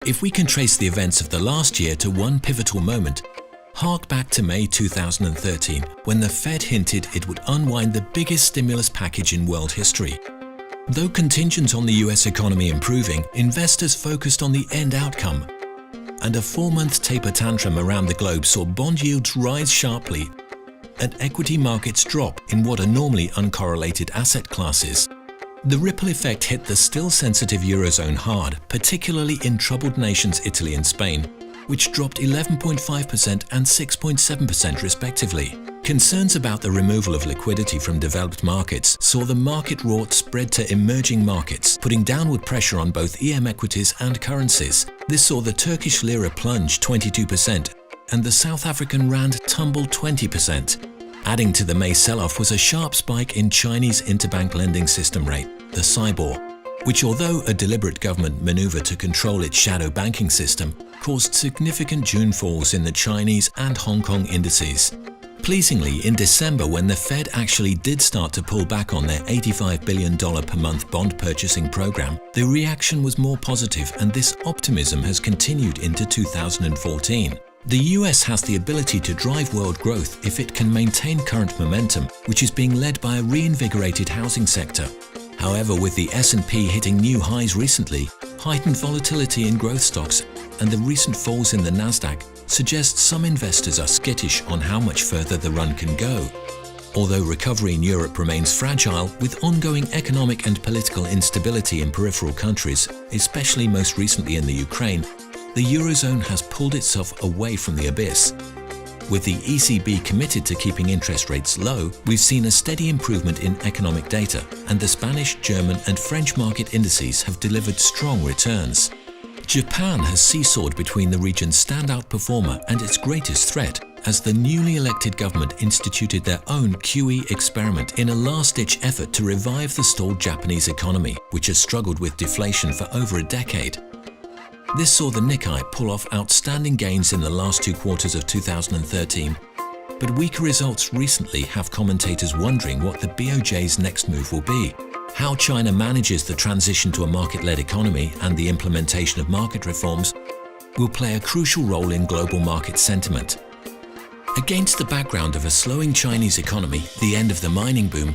If we can trace the events of the last year to one pivotal moment, hark back to May 2013, when the Fed hinted it would unwind the biggest stimulus package in world history. Though contingent on the US economy improving, investors focused on the end outcome. And a 4-month taper tantrum around the globe saw bond yields rise sharply and equity markets drop in what are normally uncorrelated asset classes. The ripple effect hit the still sensitive Eurozone hard, particularly in troubled nations Italy and Spain, which dropped 11.5% and 6.7% respectively. Concerns about the removal of liquidity from developed markets saw the market rort spread to emerging markets, putting downward pressure on both EM equities and currencies. This saw the Turkish lira plunge 22% and the South African rand tumble 20%. Adding to the May sell-off was a sharp spike in Chinese interbank lending system rate, the SIBOR, which, although a deliberate government maneuver to control its shadow banking system, caused significant June falls in the Chinese and Hong Kong indices. Pleasingly, in December, when the Fed actually did start to pull back on their $85 billion per month bond purchasing program, the reaction was more positive, and this optimism has continued into 2014. The US has the ability to drive world growth if it can maintain current momentum, which is being led by a reinvigorated housing sector. However, with the S&P hitting new highs recently, heightened volatility in growth stocks and the recent falls in the Nasdaq suggests some investors are skittish on how much further the run can go. Although recovery in Europe remains fragile, with ongoing economic and political instability in peripheral countries, especially most recently in the Ukraine, the Eurozone has pulled itself away from the abyss. With the ECB committed to keeping interest rates low, we've seen a steady improvement in economic data, and the Spanish, German and French market indices have delivered strong returns. Japan has seesawed between the region's standout performer and its greatest threat, as the newly elected government instituted their own QE experiment in a last-ditch effort to revive the stalled Japanese economy, which has struggled with deflation for over a decade. This saw the Nikkei pull off outstanding gains in the last 2 quarters of 2013, but weaker results recently have commentators wondering what the BOJ's next move will be. How China manages the transition to a market-led economy and the implementation of market reforms will play a crucial role in global market sentiment. Against the background of a slowing Chinese economy, the end of the mining boom,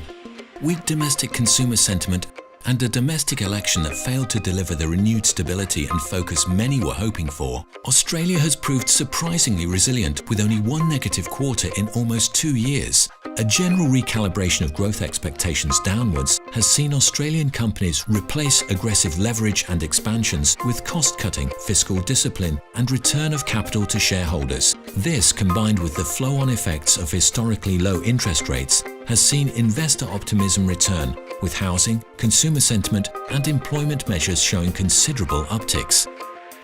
weak domestic consumer sentiment, and a domestic election that failed to deliver the renewed stability and focus many were hoping for, Australia has proved surprisingly resilient with only 1 negative quarter in almost 2 years. A general recalibration of growth expectations downwards has seen Australian companies replace aggressive leverage and expansions with cost-cutting, fiscal discipline, and return of capital to shareholders. This, combined with the flow-on effects of historically low interest rates, has seen investor optimism return, with housing, consumer sentiment, and employment measures showing considerable upticks.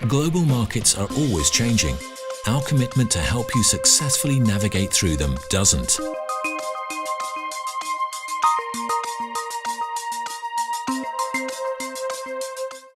Global markets are always changing. Our commitment to help you successfully navigate through them doesn't.